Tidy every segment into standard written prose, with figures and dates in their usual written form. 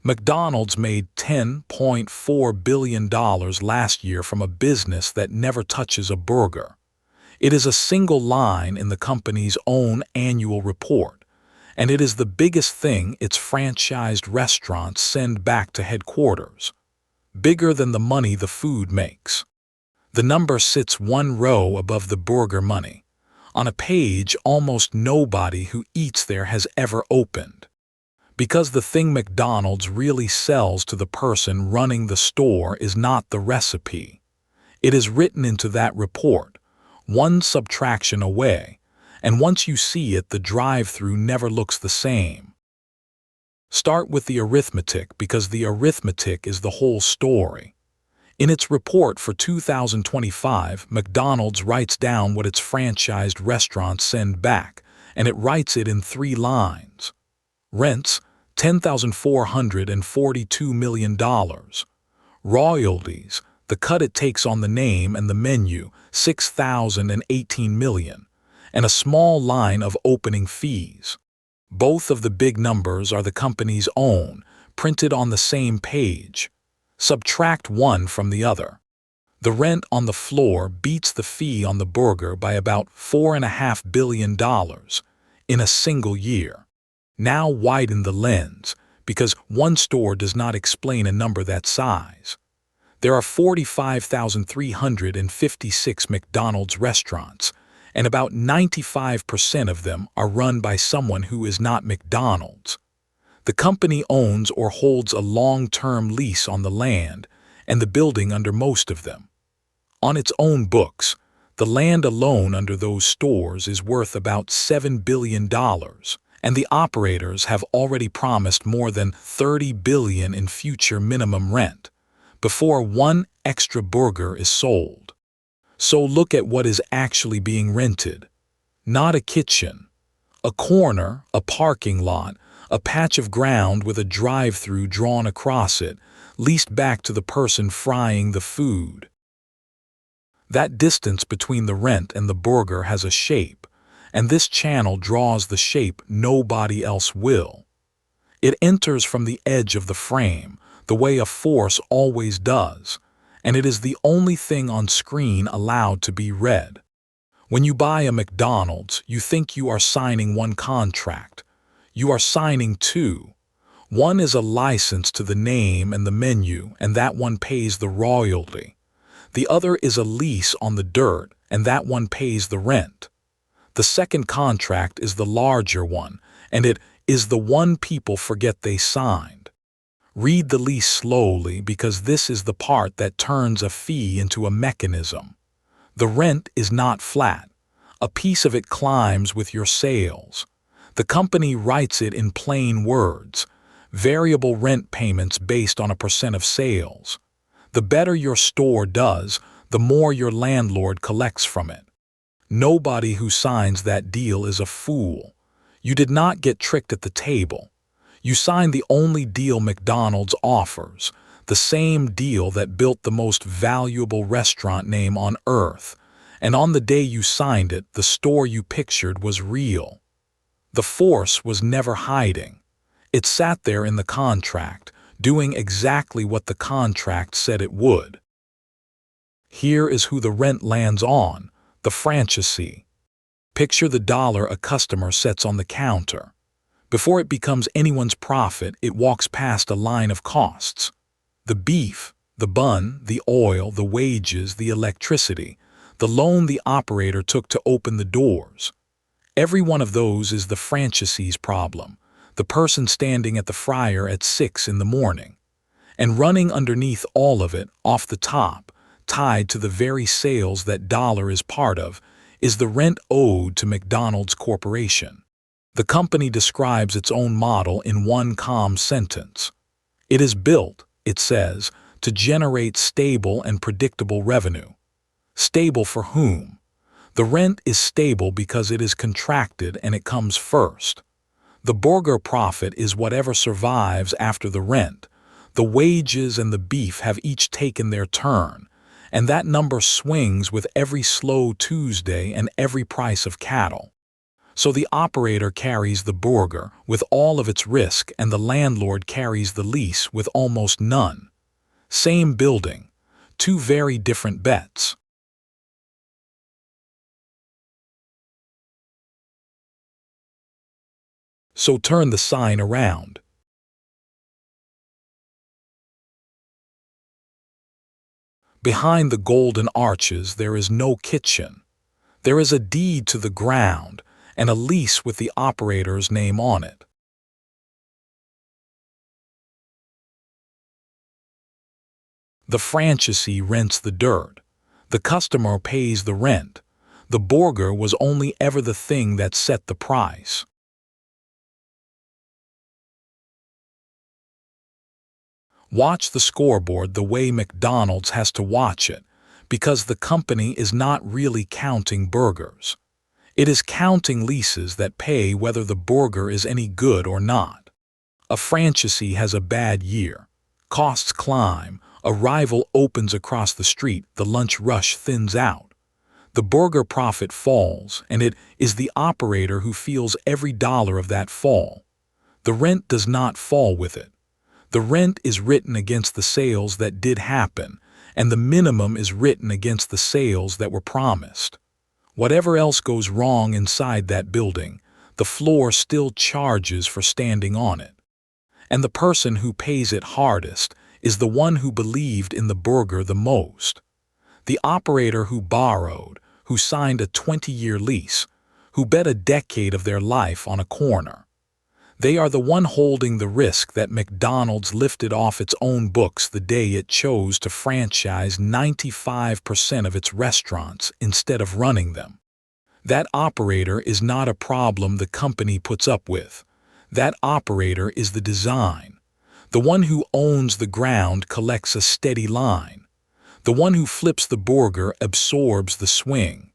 McDonald's made $10.4 billion last year from a business that never touches a burger. It is a single line in the company's own annual report, and it is the biggest thing its franchised restaurants send back to headquarters. Bigger than the money the food makes. The number sits one row above the burger money, on a page almost nobody who eats there has ever opened. Because the thing McDonald's really sells to the person running the store is not the recipe. It is written into that report, one subtraction away, and once you see it, the drive-through never looks the same. Start with the arithmetic because the arithmetic is the whole story. In its report for 2025, McDonald's writes down what its franchised restaurants send back, and it writes it in 3 lines. Rents, $10,442 million. Royalties, the cut it takes on the name and the menu, $6,018 million, and a small line of opening fees. Both of the big numbers are the company's own, printed on the same page. Subtract one from the other. The rent on the floor beats the fee on the burger by about $4.5 billion in a single year. Now widen the lens, because one store does not explain a number that size. There are 45,356 McDonald's restaurants, and about 95% of them are run by someone who is not McDonald's. The company owns or holds a long-term lease on the land and the building under most of them. On its own books, the land alone under those stores is worth about $7 billion, and the operators have already promised more than $30 billion in future minimum rent before one extra burger is sold. So look at what is actually being rented. Not a kitchen, a corner, a parking lot, a patch of ground with a drive-through drawn across it, leased back to the person frying the food. That distance between the rent and the burger has a shape, and this channel draws the shape nobody else will. It enters from the edge of the frame, the way a force always does, and it is the only thing on screen allowed to be read. When you buy a McDonald's, you think you are signing one contract. You are signing 2. One is a license to the name and the menu, and that one pays the royalty. The other is a lease on the dirt, and that one pays the rent. The second contract is the larger one, and it is the one people forget they signed. Read the lease slowly because this is the part that turns a fee into a mechanism. The rent is not flat. A piece of it climbs with your sales. The company writes it in plain words, variable rent payments based on a % of sales. The better your store does, the more your landlord collects from it. Nobody who signs that deal is a fool. You did not get tricked at the table. You signed the only deal McDonald's offers, the same deal that built the most valuable restaurant name on earth, and on the day you signed it, the store you pictured was real. The force was never hiding. It sat there in the contract, doing exactly what the contract said it would. Here is who the rent lands on, the franchisee. Picture the dollar a customer sets on the counter. Before it becomes anyone's profit, it walks past a line of costs. The beef, the bun, the oil, the wages, the electricity, the loan the operator took to open the doors. Every one of those is the franchisee's problem, the person standing at the fryer at 6 in the morning. And running underneath all of it, off the top, tied to the very sales that dollar is part of, is the rent owed to McDonald's Corporation. The company describes its own model in one calm sentence. It is built, it says, to generate stable and predictable revenue. Stable for whom? The rent is stable because it is contracted and it comes first. The burger profit is whatever survives after the rent. The wages and the beef have each taken their turn, and that number swings with every slow Tuesday and every price of cattle. So the operator carries the burger with all of its risk and the landlord carries the lease with almost none. Same building, two very different bets. So turn the sign around. Behind the golden arches there is no kitchen. There is a deed to the ground and a lease with the operator's name on it. The franchisee rents the dirt. The customer pays the rent. The burger was only ever the thing that set the price. Watch the scoreboard the way McDonald's has to watch it, because the company is not really counting burgers. It is counting leases that pay whether the burger is any good or not. A franchisee has a bad year. Costs climb. A rival opens across the street. The lunch rush thins out. The burger profit falls, and it is the operator who feels every dollar of that fall. The rent does not fall with it. The rent is written against the sales that did happen, and the minimum is written against the sales that were promised. Whatever else goes wrong inside that building, the floor still charges for standing on it. And the person who pays it hardest is the one who believed in the burger the most. The operator who borrowed, who signed a 20-year lease, who bet a decade of their life on a corner. They are the one holding the risk that McDonald's lifted off its own books the day it chose to franchise 95% of its restaurants instead of running them. That operator is not a problem the company puts up with. That operator is the design. The one who owns the ground collects a steady line. The one who flips the burger absorbs the swing.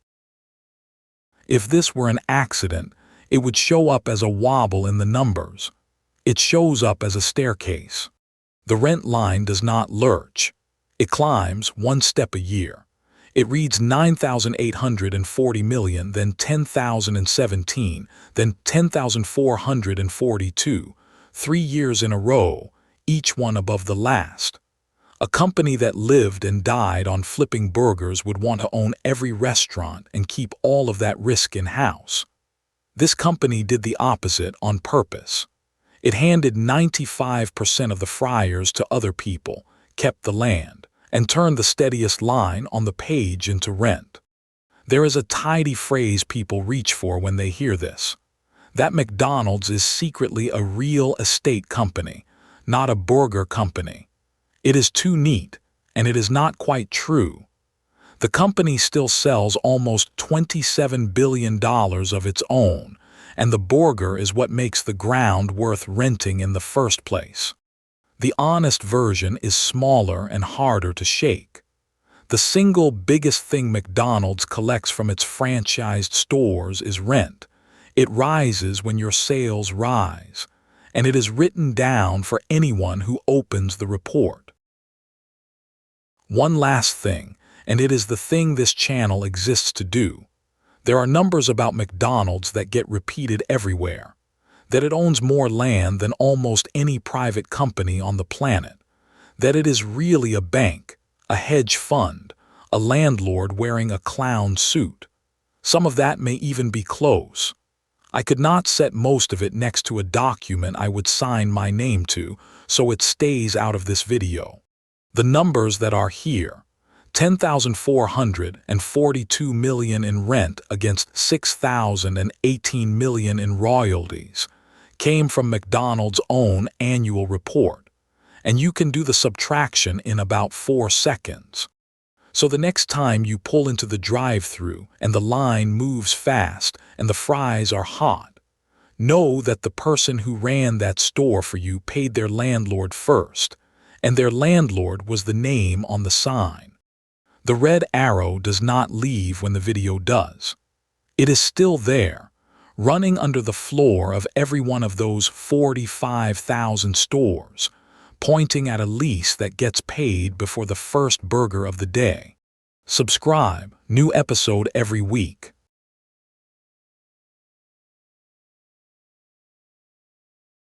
If this were an accident, it would show up as a wobble in the numbers. It shows up as a staircase. The rent line does not lurch. It climbs one step a year. It reads 9,840 million, then 10,017, then 10,442, 3 years in a row, each one above the last. A company that lived and died on flipping burgers would want to own every restaurant and keep all of that risk in-house. This company did the opposite on purpose. It handed 95% of the fryers to other people, kept the land, and turned the steadiest line on the page into rent. There is a tidy phrase people reach for when they hear this. That McDonald's is secretly a real estate company, not a burger company. It is too neat, and it is not quite true. The company still sells almost $27 billion of its own, and the burger is what makes the ground worth renting in the first place. The honest version is smaller and harder to shake. The single biggest thing McDonald's collects from its franchised stores is rent. It rises when your sales rise, and it is written down for anyone who opens the report. One last thing, and it is the thing this channel exists to do. There are numbers about McDonald's that get repeated everywhere. That it owns more land than almost any private company on the planet. That it is really a bank, a hedge fund, a landlord wearing a clown suit. Some of that may even be close. I could not set most of it next to a document I would sign my name to, so it stays out of this video. The numbers that are here, 10,442 million in rent against 6,018 million in royalties, came from McDonald's own annual report, and you can do the subtraction in about 4 seconds. So the next time you pull into the drive-thru and the line moves fast and the fries are hot, know that the person who ran that store for you paid their landlord first, and their landlord was the name on the sign. The red arrow does not leave when the video does. It is still there, running under the floor of every one of those 45,000 stores, pointing at a lease that gets paid before the first burger of the day. Subscribe, new episode every week.